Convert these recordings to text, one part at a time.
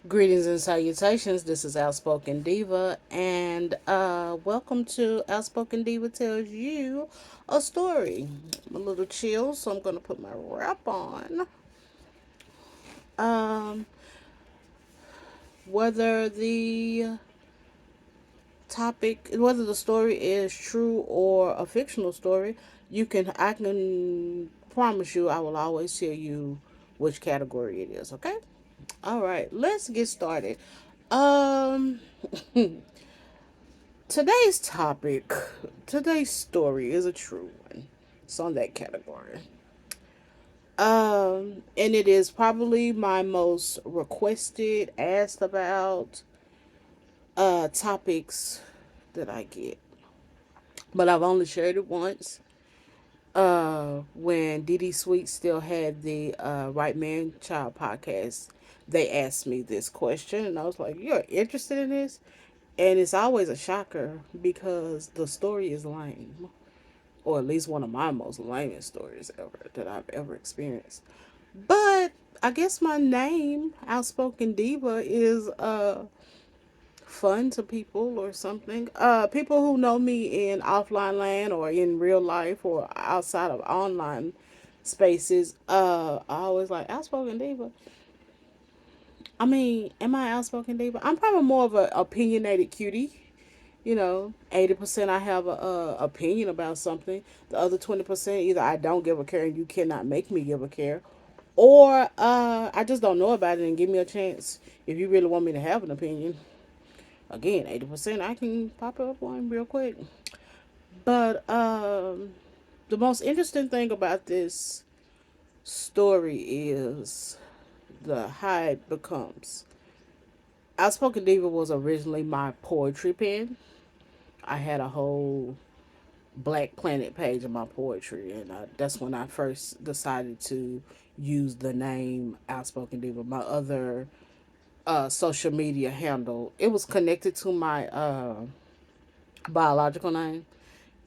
Greetings and salutations. This is Outspoken Diva, and welcome to Outspoken Diva Tells You a Story. I'm a little chill, so I'm gonna put my wrap on. Um, whether whether the story is true or a fictional story, I can promise you, I will always tell you which category it is. Okay. All right. Let's get started. Um. Today's topic, today's story is a true one. It's on that category. And it is probably my most requested, asked about topics that I get. But I've only shared it once. When Dee Sweet still had the Right Man Child podcast, they asked me this question, and I was like, "You're interested in this?" And it's always a shocker because the story is lame, or at least one of my most lamest stories ever that I've ever experienced. But I guess my name, Outspoken Diva, is fun to people or something. People who know me in offline land or in real life or outside of online spaces, I always like Outspoken Diva. I mean, am I Outspoken Diva? I'm probably more of an opinionated cutie. 80% I have a opinion about something. The other 20% either I don't give a care and you cannot make me give a care, or I just don't know about it and give me a chance if you really want me to have an opinion. Again, 80% I can pop up one real quick. But the most interesting thing about this story is the how it becomes. Outspoken Diva was originally my poetry pen. I had a whole Black Planet page of my poetry, and that's when I first decided to use the name Outspoken Diva. My other social media handle, it was connected to my biological name,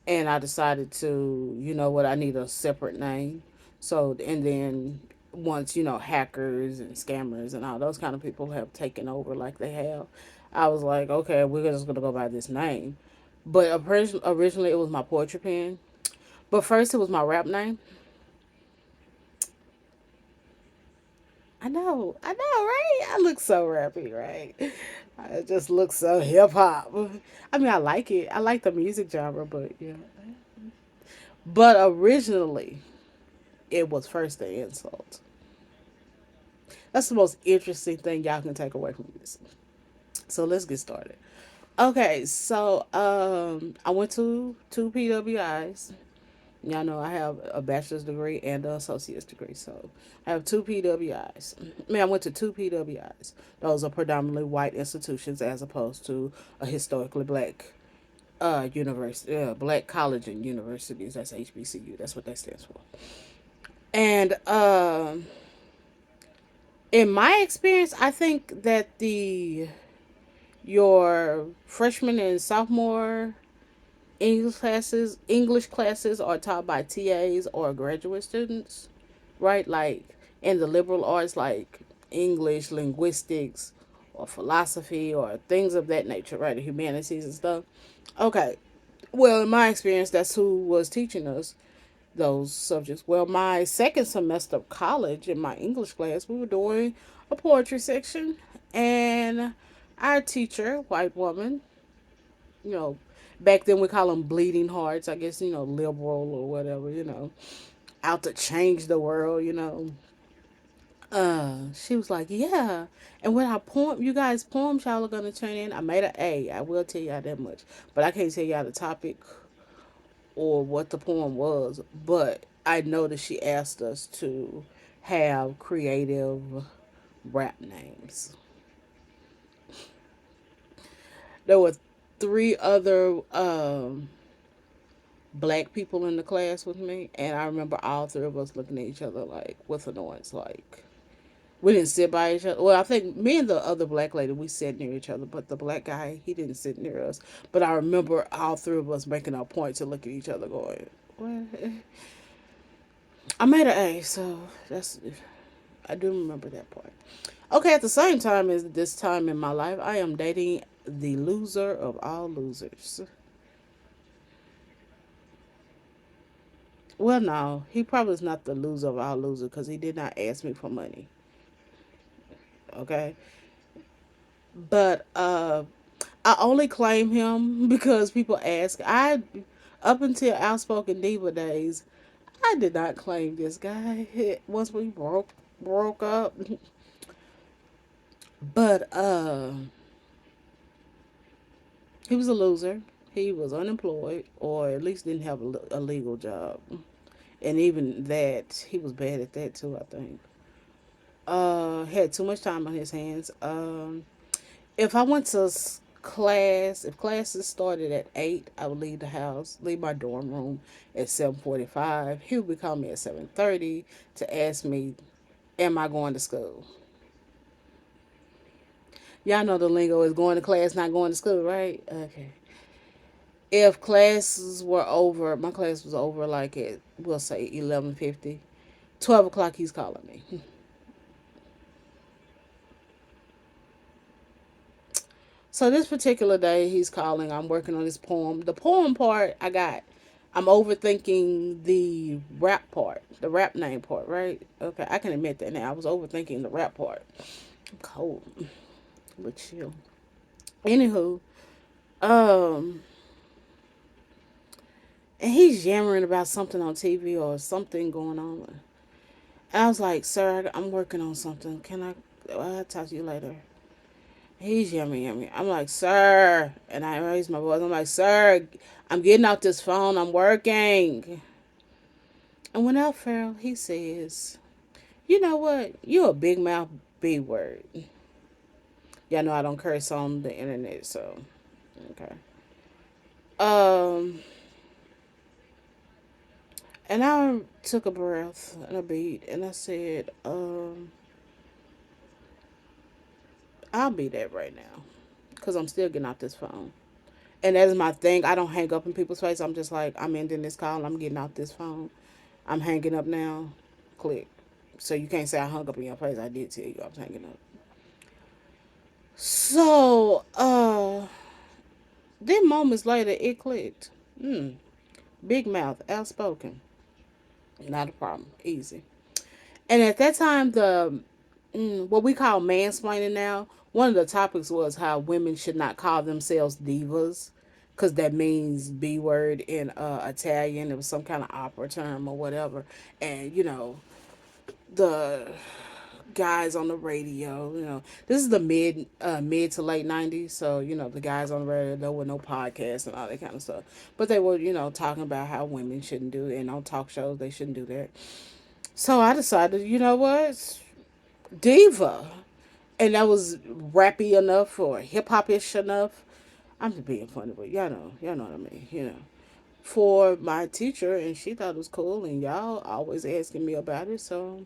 and I decided to, you know what, I need a separate name. So, and then once hackers and scammers and all those kind of people have taken over like they have, I was like, okay, we're just gonna go by this name. But originally it was my poetry pen. But first, it was my rap name. I know, right? I look so rappy, right? I just look so hip hop. I mean, I like it. I like the music genre, but yeah. But originally, it was first the insult. That's the most interesting thing y'all can take away from this. So let's get started. Okay, so I went to two PWIs. Y'all know I have a bachelor's degree and an associate's degree, so I have two PWIs. I mean, I went to two PWIs. Those are predominantly white institutions as opposed to a historically black university, black college and universities. That's HBCU. That's what that stands for. And in my experience, I think that the your freshman and sophomore English classes are taught by TAs or graduate students, right? Like in the liberal arts, like English, linguistics, or philosophy, or things of that nature, right? The humanities and stuff. Okay. Well, in my experience, that's who was teaching us those subjects. Well, my second semester of college in my English class, we were doing a poetry section, and our teacher, white woman, you know, back then we call them bleeding hearts, I guess, liberal or whatever, out to change the world, she was like, yeah. And when our you guys poems y'all are gonna turn in, I made an A. I will tell y'all that much, but I can't tell y'all the topic or what the poem was. But I know that she asked us to have creative rap names. There were three other black people in the class with me, and I remember all three of us looking at each other like with annoyance. Like we didn't sit by each other. Well, I think me and the other black lady we sat near each other, but the black guy he didn't sit near us. But I remember all three of us making a point to look at each other, going, "What?" I made an A, so that's I do remember that part. Okay, at the same time as this time in my life, I am dating the loser of all losers. Well, no, he probably is not the loser of all losers because he did not ask me for money. Okay, but I only claim him because people ask. I up until Outspoken Diva days, I did not claim this guy. Once we broke up, but he was a loser. He was unemployed, or at least didn't have a legal job. And even that, he was bad at that too. I think. Had too much time on his hands. If I went to class, if classes started at 8, I would leave the house, leave my dorm room at 7:45. He would be calling me at 7:30 to ask me, "Am I going to school?" Y'all know the lingo is going to class, not going to school, right? Okay. If classes were over, my class was over like at, we'll say 11:50, 12 o'clock. He's calling me. So this particular day, he's calling. I'm working on this poem. The poem part, I got. I'm overthinking the rap part, the rap name part, right? Okay, I can admit that now. I was overthinking the rap part. I'm cold, but chill. Anywho, um, and he's yammering about something on TV or something going on. And I was like, "Sir, I'm working on something. Can I? I'll talk to you later." He's yummy, yummy. I'm like, "Sir," and I raise my voice. I'm like, "Sir, I'm getting off this phone. I'm working." And without fail, he says, "You know what? You a big mouth B word." Y'all know I don't curse on the internet, so okay. Um, and I took a breath and a beat, and I said, "I'll be that right now, cause I'm still getting off this phone." And that is my thing. I don't hang up in people's face. I'm just like, I'm ending this call. I'm getting off this phone. I'm hanging up now. Click. So you can't say I hung up in your face. I did tell you I was hanging up. So, then moments later, it clicked. Hmm. Big mouth, outspoken. Not a problem. Easy. And at that time, what we call mansplaining now, one of the topics was how women should not call themselves divas. Because that means B word in Italian. It was some kind of opera term or whatever. And, the guys on the radio. This is the mid to late '90s, so the guys on the radio, there were no podcasts and all that kind of stuff. But they were talking about how women shouldn't do it, and on talk shows they shouldn't do that. So I decided, you know what, diva, and that was rappy enough or hip hop ish enough. I'm just being funny, but y'all know what I mean, for my teacher, and she thought it was cool, and y'all always asking me about it, so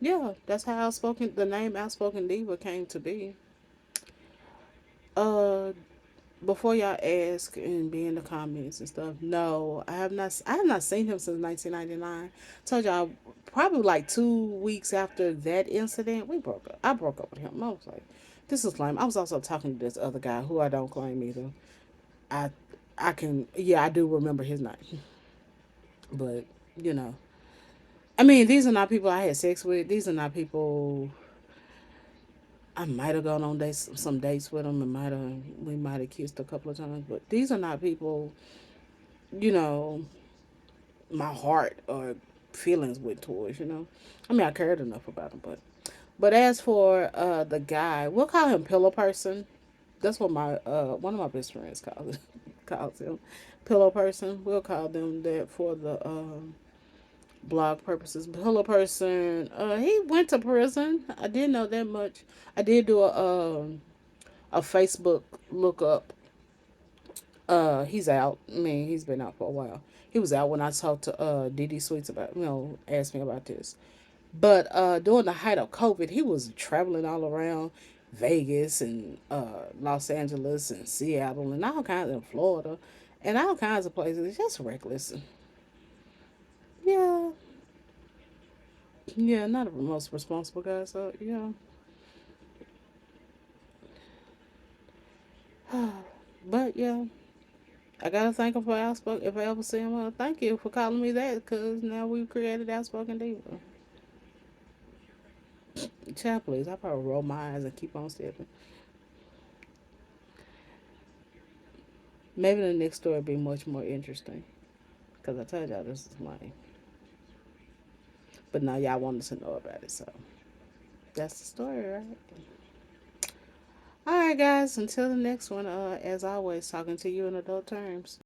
yeah, that's how the name Outspoken Diva came to be. Uh, Before y'all ask and be in the comments and stuff, no, I have not seen him since 1999. Told y'all probably like 2 weeks after that incident, we broke up. I broke up with him. I was like, this is lame. I was also talking to this other guy who I don't claim either. I, I can, yeah, I do remember his name, but you know, I mean, these are not people I had sex with. These are not people I might have gone on some dates with them, and we might have kissed a couple of times. But these are not people, you know, my heart or feelings went towards. I mean, I cared enough about him, but as for the guy, we'll call him Pillow Person. That's what my one of my best friends calls him, Pillow Person. We'll call them that for the blog purposes. Pillow Person. He went to prison. I didn't know that much. I did do a Facebook look up. He's out. I mean, he's been out for a while. He was out when I talked to DD Sweets about, asked me about this. But during the height of COVID, he was traveling all around Vegas and Los Angeles and Seattle and all kinds of Florida and all kinds of places. Just reckless. Yeah, yeah, not the most responsible guy. So yeah, But yeah, I gotta thank him for Outspoken. If I ever see him, thank you for calling me that, because now we've created Outspoken Diva. Child, please. I probably roll my eyes and keep on stepping. Maybe the next story will be much more interesting. Because I told y'all this is mine. But now y'all wanted to know about it, so that's the story, right? All right, guys. Until the next one, as always, talking to you in adult terms.